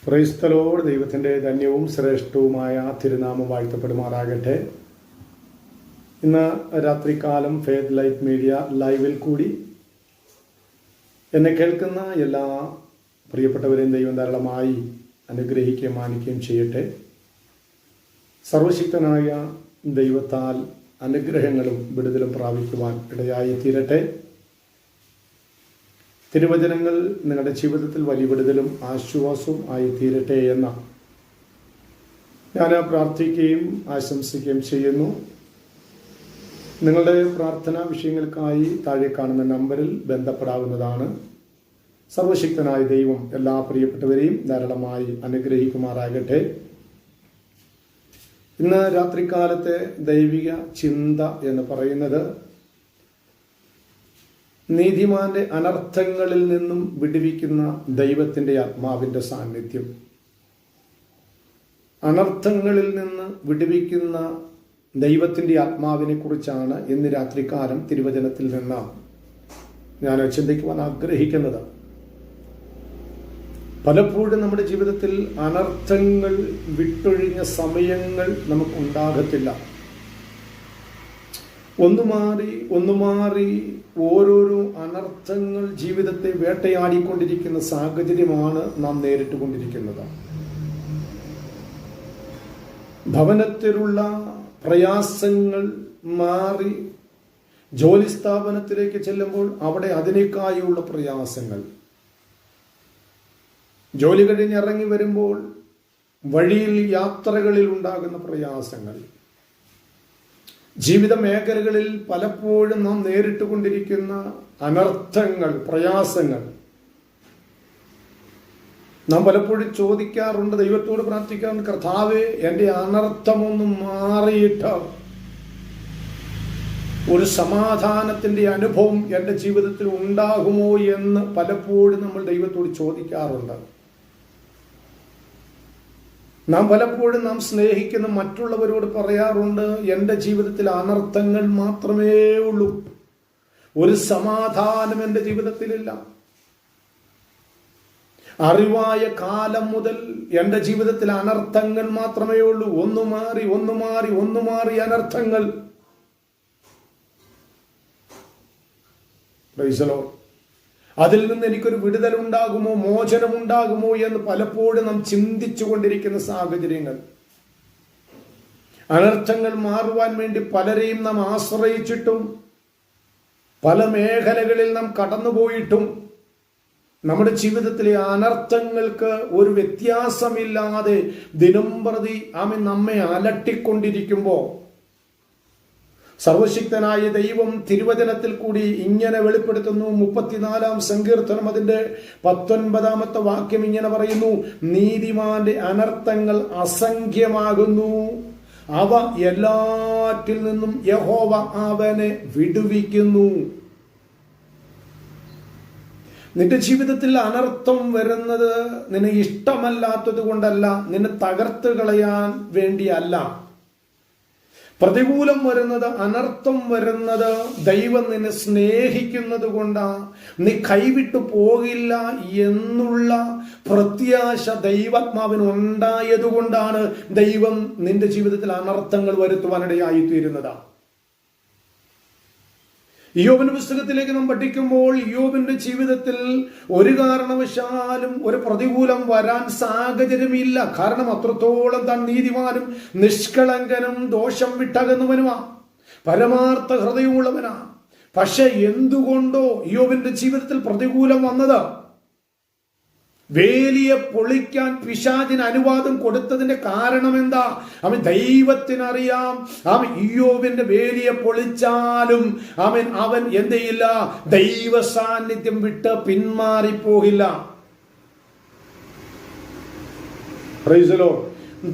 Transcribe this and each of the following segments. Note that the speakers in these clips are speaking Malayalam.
Praise the Lord. ദൈവത്തിൻ്റെ ധന്യവും ശ്രേഷ്ഠവുമായ തിരുനാമം വാഴ്ത്തപ്പെടുമാറാകട്ടെ. ഇന്ന് രാത്രികാലം ഫെയ്ത്ത് ലൈറ്റ് മീഡിയ ലൈവിൽ കൂടി എന്നെ കേൾക്കുന്ന എല്ലാ പ്രിയപ്പെട്ടവരെയും ദൈവം ധാരാളമായി അനുഗ്രഹിക്കുകയും മാനിക്കുകയും ചെയ്യട്ടെ. സർവശക്തനായ ദൈവത്താൽ അനുഗ്രഹങ്ങളും വിടുതലും പ്രാപിക്കുവാൻ ഇടയായി തീരട്ടെ. തിരുവചനങ്ങൾ നിങ്ങളുടെ ജീവിതത്തിൽ വലിയ വിടുതലും ആശ്വാസവും ആയി തീരട്ടെ എന്ന് ഞാൻ പ്രാർത്ഥിക്കുകയും ആശംസിക്കുകയും ചെയ്യുന്നു. നിങ്ങളുടെ പ്രാർത്ഥനാ വിഷയങ്ങൾക്കായി താഴെ കാണുന്ന നമ്പറിൽ ബന്ധപ്പെടാവുന്നതാണ്. സർവശക്തനായ ദൈവം എല്ലാ പ്രിയപ്പെട്ടവരെയും ധാരാളമായി അനുഗ്രഹിക്കുമാറാകട്ടെ. ഇന്ന് രാത്രികാലത്തെ ദൈവിക ചിന്ത എന്ന് പറയുന്നത് നീതിമാന്റെ അനർത്ഥങ്ങളിൽ നിന്നും വിടുവിക്കുന്ന ദൈവത്തിൻ്റെ ആത്മാവിൻ്റെ സാന്നിധ്യം. അനർത്ഥങ്ങളിൽ നിന്ന് വിടുവിക്കുന്ന ദൈവത്തിൻ്റെ ആത്മാവിനെ കുറിച്ചാണ് ഇന്ന് രാത്രികാലം തിരുവചനത്തിൽ നിന്ന് ഞാൻ ചിന്തിക്കുവാൻ ആഗ്രഹിക്കുന്നത്. പലപ്പോഴും നമ്മുടെ ജീവിതത്തിൽ അനർത്ഥങ്ങൾ വിട്ടൊഴിഞ്ഞ സമയങ്ങൾ നമുക്കുണ്ടാകത്തില്ല. ഒന്നു മാറി ഓരോരോ അനർത്ഥങ്ങൾ ജീവിതത്തെ വേട്ടയാടിക്കൊണ്ടിരിക്കുന്ന സാഹചര്യമാണ് നാം നേരിട്ടുകൊണ്ടിരിക്കുന്നത്. ഭവനത്തിലുള്ള പ്രയാസങ്ങൾ മാറി ജോലി സ്ഥാപനത്തിലേക്ക് ചെല്ലുമ്പോൾ അവിടെ അതിനേക്കായുള്ള പ്രയാസങ്ങൾ, ജോലി കഴിഞ്ഞിറങ്ങി വരുമ്പോൾ വഴിയിൽ യാത്രകളിൽ ഉണ്ടാകുന്ന പ്രയാസങ്ങൾ, ജീവിത മേഖലകളിൽ പലപ്പോഴും നാം നേരിട്ടുകൊണ്ടിരിക്കുന്ന അനർത്ഥങ്ങൾ, പ്രയാസങ്ങൾ. നാം പലപ്പോഴും ചോദിക്കാറുണ്ട്, ദൈവത്തോട് പ്രാർത്ഥിക്കാറുണ്ട്, കർത്താവേ എൻ്റെ അനർത്ഥമൊന്നും മാറിയിട്ട് ഒരു സമാധാനത്തിൻ്റെ അനുഭവം എൻ്റെ ജീവിതത്തിൽ ഉണ്ടാകുമോ എന്ന് പലപ്പോഴും നമ്മൾ ദൈവത്തോട് ചോദിക്കാറുണ്ട്. നാം സ്നേഹിക്കുന്ന മറ്റുള്ളവരോട് പറയാറുണ്ട്, എൻ്റെ ജീവിതത്തിൽ അനർത്ഥങ്ങൾ മാത്രമേ ഉള്ളൂ, ഒരു സമാധാനം എൻ്റെ ജീവിതത്തിലില്ല. അറിവായ കാലം മുതൽ എൻ്റെ ജീവിതത്തിൽ അനർത്ഥങ്ങൾ മാത്രമേ ഉള്ളൂ. ഒന്നു മാറി അനർത്ഥങ്ങൾ. Praise the Lord. അതിൽ നിന്ന് എനിക്കൊരു വിടുതലുണ്ടാകുമോ, മോചനമുണ്ടാകുമോ എന്ന് പലപ്പോഴും നാം ചിന്തിച്ചു കൊണ്ടിരിക്കുന്ന സാഹചര്യങ്ങൾ. അനർത്ഥങ്ങൾ മാറുവാൻ വേണ്ടി പലരെയും നാം ആശ്രയിച്ചിട്ടും പല മേഖലകളിൽ നാം കടന്നുപോയിട്ടും നമ്മുടെ ജീവിതത്തിലെ അനർത്ഥങ്ങൾക്ക് ഒരു വ്യത്യാസമില്ലാതെ ദിനം പ്രതി നമ്മെ അലട്ടിക്കൊണ്ടിരിക്കുമ്പോൾ സർവശക്തനായ ദൈവം തിരുവചനത്തിൽ കൂടി ഇങ്ങനെ വെളിപ്പെടുത്തുന്നു. 34-ാം സങ്കീർത്തനം അതിന്റെ 19-ാമത്തെ വാക്യം ഇങ്ങനെ പറയുന്നു, നീതിമാന്റെ അനർത്ഥങ്ങൾ അസംഖ്യമാകുന്നു, അവ എല്ലാറ്റിൽ നിന്നും യഹോവ അവനെ വിടുവിക്കുന്നു. നിന്റെ ജീവിതത്തിൽ അനർത്ഥം വരുന്നത് നിന്നെ ഇഷ്ടമല്ലാത്തത് കൊണ്ടല്ല, നിന്നെ തകർത്ത് കളയാൻ വേണ്ടിയല്ല. പ്രതികൂലം വരുന്നത്, അനർത്ഥം വരുന്നത് ദൈവം നിന്നെ സ്നേഹിക്കുന്നത് കൊണ്ടാ. നീ കൈവിട്ടു പോകില്ല എന്നുള്ള പ്രത്യാശ ദൈവാത്മാവിന് ഉണ്ടായതുകൊണ്ടാണ് ദൈവം നിന്റെ ജീവിതത്തിൽ അനർത്ഥങ്ങൾ വരുത്തുവാനിടയായി തീരുന്നത്. ഇയ്യോബിന്റെ പുസ്തകത്തിലേക്ക് നാം പഠിക്കുമ്പോൾ ഇയ്യോബിന്റെ ജീവിതത്തിൽ ഒരു കാരണവശാലും ഒരു പ്രതികൂലം വരാൻ സാഹചര്യമില്ല. കാരണം അത്രത്തോളം താൻ നീതിമാനും നിഷ്കളങ്കനും ദോഷം വിട്ടകന്നവനുമാ, പരമാർത്ഥ ഹൃദയമുള്ളവനാ. പക്ഷെ എന്തുകൊണ്ടോ ഇയ്യോബിന്റെ ജീവിതത്തിൽ പ്രതികൂലം വന്നത്? വേലിയെ പൊളിക്കാൻ പിശാചിന് അനുവാദം കൊടുത്തതിന്റെ കാരണം എന്താ? ദൈവത്തിനറിയാം. ഇയ്യോബിന്റെ വേലിയെ പൊളിച്ചാലും അവൻ എന്ത് ചെയ്യില്ല? ദൈവ സാന്നിധ്യം വിട്ട് പിന്മാറിപ്പോകില്ല. Praise the Lord.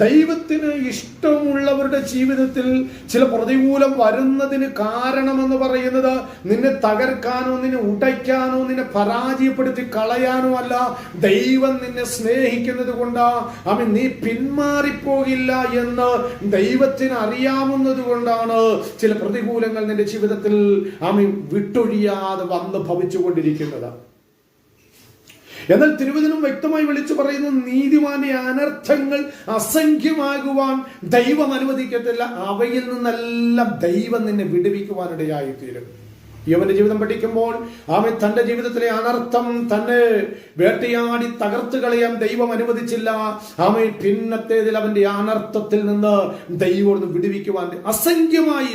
ദൈവത്തിന് ഇഷ്ടമുള്ളവരുടെ ജീവിതത്തിൽ ചില പ്രതികൂലം വരുന്നതിന് കാരണമെന്ന് പറയുന്നത് നിന്നെ തകർക്കാനോ നിന്നെ ഉടയ്ക്കാനോ നിന്നെ പരാജയപ്പെടുത്തി കളയാനോ അല്ല. ദൈവം നിന്നെ സ്നേഹിക്കുന്നത് കൊണ്ടാ. നീ പിന്മാറിപ്പോകില്ല എന്ന് ദൈവത്തിന് അറിയാവുന്നത് കൊണ്ടാണ് ചില പ്രതികൂലങ്ങൾ നിന്റെ ജീവിതത്തിൽ വിട്ടൊഴിയാതെ വന്ന് ഭവിച്ചുകൊണ്ടിരിക്കുന്നത്. എന്നാൽ തിരുവചനം വ്യക്തമായി വിളിച്ചു പറയുന്നു, നീതിമാന്റെ അനർത്ഥങ്ങൾ അസംഖ്യമാകുവാൻ ദൈവം അനുവദിക്കത്തില്ല. അവയിൽ നിന്നെല്ലാം ദൈവം നിന്നെ വിടുവിക്കുവാനിടയായി തീരും. യോബിന്റെ ജീവിതം പഠിക്കുമ്പോൾ അവൻ തന്റെ ജീവിതത്തിലെ അനർത്ഥം തന്നെ വേട്ടയാടി തകർത്ത് കളയാൻ ദൈവം അനുവദിച്ചില്ല. അവൻ പിന്നത്തേതിൽ അവന്റെ അനർത്ഥത്തിൽ നിന്ന് ദൈവം വിടുവിക്കുവാൻ, അസംഖ്യമായി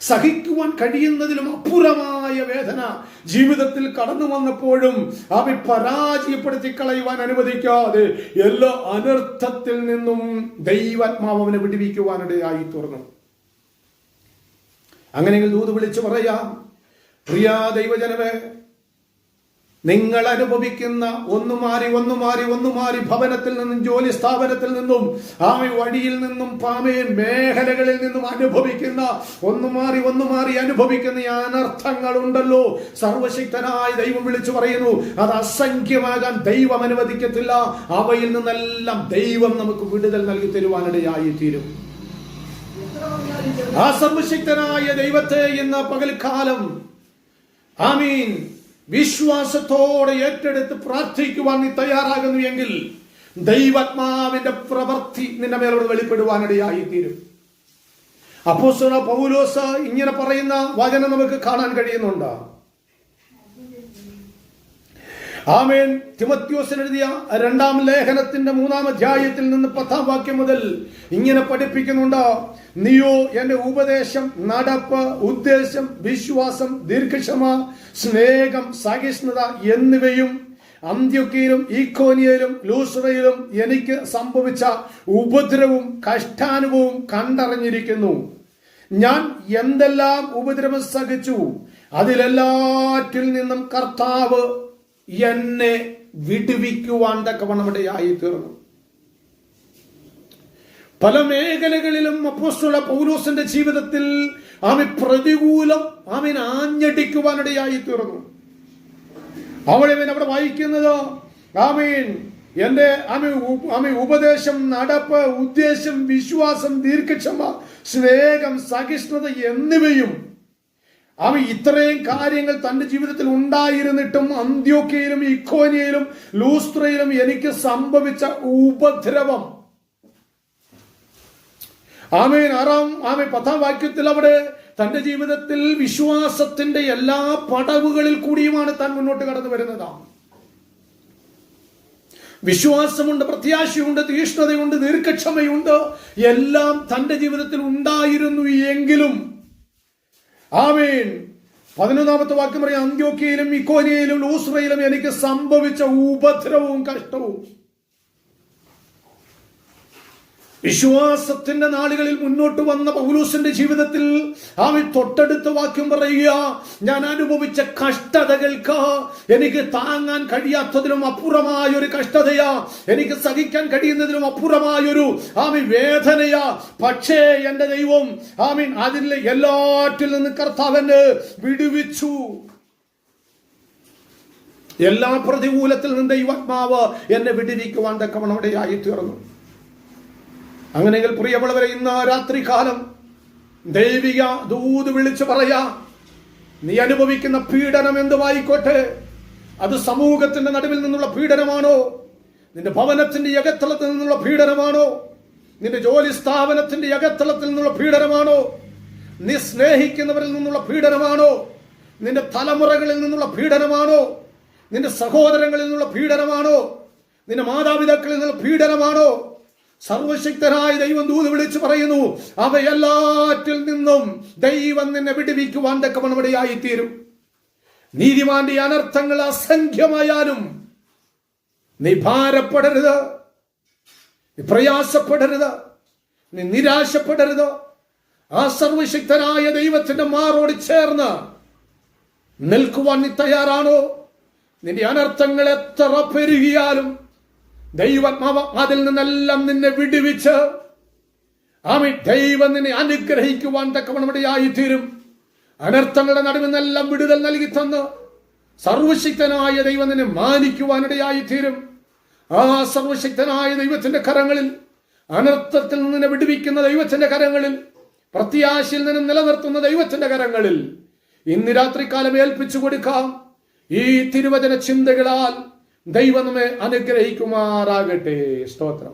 സഹിക്കുവാൻ കഴിയുന്നതിലും അപ്പുറമായ വേദന ജീവിതത്തിൽ കടന്നു വന്നപ്പോഴും അവൻ പരാജയപ്പെടുത്തി കളയുവാൻ അനുവദിക്കാതെ എല്ലാ അനർത്ഥത്തിൽ നിന്നും ദൈവാത്മാവ് അവനെ വിടുവിക്കുവാനിടയായി തീർന്നു. അങ്ങനെയെങ്കിൽ ദൂത് വിളിച്ചു പറയാം, പ്രിയ ദൈവജനമേ, നിങ്ങൾ അനുഭവിക്കുന്ന ഒന്നു മാറി ഭവനത്തിൽ നിന്നും ജോലി സ്ഥാപനത്തിൽ നിന്നും വഴിയിൽ നിന്നും മേഖലകളിൽ നിന്നും അനുഭവിക്കുന്ന ഒന്നു മാറി അനുഭവിക്കുന്ന ഈ അനർത്ഥങ്ങൾ ഉണ്ടല്ലോ, സർവശക്തനായ ദൈവം വിളിച്ചു പറയുന്നു, അത് അസംഖ്യമാകാൻ ദൈവം അനുവദിക്കത്തില്ല. അവയിൽ നിന്നെല്ലാം ദൈവം നമുക്ക് വിടുതൽ നൽകി തരുവാനിടയായി തീരും. ആ സർവശക്തനായ ദൈവത്തെ ഇന്ന് പകൽക്കാലം ആമീൻ വിശ്വാസത്തോടെ ഏറ്റെടുത്ത് പ്രാർത്ഥിക്കുവാൻ നീ തയ്യാറാകുന്നു എങ്കിൽ ദൈവാത്മാവിന്റെ പ്രവൃത്തി നിന്റെ മേലോട് വെളിപ്പെടുവാനിടയായി തീരും. അപ്പോസ്തലൻ പൗലോസ് ഇങ്ങനെ പറയുന്ന വചനം നമുക്ക് കാണാൻ കഴിയുന്നുണ്ട്. ആമേൻ. തിമോഥെയോസിന് എഴുതിയ 2-ാം ലേഖനത്തിന്റെ 3-ാം അധ്യായത്തിൽ നിന്ന് 10-ാം വാക്യം മുതൽ ഇങ്ങനെ പഠിപ്പിക്കുന്നുണ്ട്, നീയോ എന്റെ ഉപദേശം, നടപ്പ്, ഉദ്ദേശം, വിശ്വാസം, ദീർഘക്ഷമ, സ്നേഹം, സഹിഷ്ണുത എന്നിവയും അന്ത്യോക്യയിലും ഈക്കോനിയയിലും ലൂസ്ത്രയിലും എനിക്ക് സംഭവിച്ച ഉപദ്രവവും കഷ്ടാനുഭവവും കണ്ടറിഞ്ഞിരിക്കുന്നു. ഞാൻ എന്തെല്ലാം ഉപദ്രവം സഹിച്ചു, അതിലെല്ലാറ്റിൽ നിന്നും കർത്താവ് എന്നെ വിടുവിക്കുവാൻ തക്കവണ്ണമിടയായി തീർന്നു. പല മേഖലകളിലും അപ്പോസ്തലൻ പൗലോസിന്റെ ജീവിതത്തിൽ അവൻ പ്രതികൂലം അവൻ ആഞ്ഞടിക്കുവാനിടയായി തീർന്നു. അവിടെ വായിക്കുന്നത് എന്റെ ഉപദേശം, നടപ്പ്, ഉദ്ദേശം, വിശ്വാസം, ദീർഘക്ഷമ, സ്നേഹം, സഹിഷ്ണുത എന്നിവയും ഇത്രയും കാര്യങ്ങൾ തന്റെ ജീവിതത്തിൽ ഉണ്ടായിരുന്നിട്ടും അന്ത്യോക്യയിലും ഇക്കോനിയയിലും ലൂസ്ത്രയിലും എനിക്ക് സംഭവിച്ച ഉപദ്രവം. ആമേൻ. 10-ാം വാക്യത്തിൽ അവിടെ തന്റെ ജീവിതത്തിൽ വിശ്വാസത്തിന്റെ എല്ലാ പടവുകളിൽ കൂടിയുമാണ് താൻ മുന്നോട്ട് കടന്നു വരുന്നത്. വിശ്വാസമുണ്ട്, പ്രത്യാശയുണ്ട്, തീഷ്ണതയുണ്ട്, ദീർഘക്ഷമയുണ്ട്, എല്ലാം തന്റെ ജീവിതത്തിൽ ഉണ്ടായിരുന്നു. എങ്കിലും ആമേൻ 11-ാമത്തെ വാക്യം പറയാം, അന്ത്യോക്യയിലും ഇക്കോനിയയിലും ലൂസ്ത്രയിലും എനിക്ക് സംഭവിച്ച ഉപദ്രവവും കഷ്ടവും. വിശ്വാസത്തിന്റെ നാളുകളിൽ മുന്നോട്ട് വന്ന പൗലോസിന്റെ ജീവിതത്തിൽ തൊട്ടടുത്ത വാക്യം പറയുക, ഞാൻ അനുഭവിച്ച കഷ്ടതകൾക്ക് എനിക്ക് താങ്ങാൻ കഴിയാത്തതിലും അപ്പുറമായൊരു കഷ്ടതയാ, എനിക്ക് സഹിക്കാൻ കഴിയുന്നതിലും അപ്പുറമായൊരു വേദനയാ. പക്ഷേ എന്റെ ദൈവം അതിലെ എല്ലാറ്റിൽ നിന്ന് കർത്താവിനെ വിടുവിച്ചു. എല്ലാ പ്രതികൂലത്തിൽ നിന്ന് ദൈവാത്മാവ് എന്നെ വിടുവിക്കുവാൻ തക്കവണ്ണമിടയായി തീർന്നു. അങ്ങനെയെങ്കിൽ പ്രിയമുള്ളവരെ, ഇന്ന് രാത്രികാലം ദൈവിക ദൂത് വിളിച്ചു പറയാ, നീ അനുഭവിക്കുന്ന പീഡനം എന്തുമായിക്കോട്ടെ, അത് സമൂഹത്തിന്റെ നടുവിൽ നിന്നുള്ള പീഡനമാണോ, നിന്റെ ഭവനത്തിന്റെ അകത്തളത്തിൽ നിന്നുള്ള പീഡനമാണോ, നിന്റെ ജോലി സ്ഥാപനത്തിന്റെ അകത്തളത്തിൽ നിന്നുള്ള പീഡനമാണോ, നീ സ്നേഹിക്കുന്നവരിൽ നിന്നുള്ള പീഡനമാണോ, നിന്റെ തലമുറകളിൽ നിന്നുള്ള പീഡനമാണോ, നിന്റെ സഹോദരങ്ങളിൽ നിന്നുള്ള പീഡനമാണോ, നിന്റെ മാതാപിതാക്കളിൽ നിന്നുള്ള പീഡനമാണോ, സർവശക്തനായ ദൈവം ദൂത് വിളിച്ചു പറയുന്നു, അവയെല്ലാറ്റിൽ നിന്നും ദൈവം നിന്നെ വിടുവിക്കുവാൻ തക്കവണ്ണമിടയായി തീരും. നീതിമാന്റെ അനർത്ഥങ്ങൾ അസംഖ്യമായാലും നീ ഭാരപ്പെടരുത്, നീ പ്രയാസപ്പെടരുത്, നീ നിരാശപ്പെടരുത്. ആ സർവശക്തനായ ദൈവത്തിന്റെ മാറോട് ചേർന്ന് നിൽക്കുവാൻ നീ തയ്യാറാണോ? നിന്റെ അനർത്ഥങ്ങൾ എത്ര പെരുകിയാലും ദൈവാത്മാവ് അതിൽ നിന്നെല്ലാം നിന്നെ വിടുവിച്ച് ദൈവം നിന്നെ അനുഗ്രഹിക്കുവാൻ തക്കവണ്ണമിടയായി തീരും. അനർത്ഥങ്ങളുടെ നടുവിൽ നിന്നെല്ലാം വിടുതൽ നൽകി തന്ന് സർവശക്തനായ ദൈവം നിന്നെ മാനിക്കുവാനിടയായി തീരും. ആ സർവശക്തനായ ദൈവത്തിന്റെ കരങ്ങളിൽ, അനർത്ഥത്തിൽ നിന്ന് വിടുവിക്കുന്ന ദൈവത്തിന്റെ കരങ്ങളിൽ, പ്രത്യാശയിൽ നിന്ന് നിലനിർത്തുന്ന ദൈവത്തിന്റെ കരങ്ങളിൽ ഇന്ന് രാത്രികാലം ഏൽപ്പിച്ചു കൊടുക്കാം. ഈ തിരുവചന ചിന്തകളാൽ ദൈവം നമ്മെ അനുഗ്രഹിക്കുമാറാകട്ടെ. സ്തോത്രം.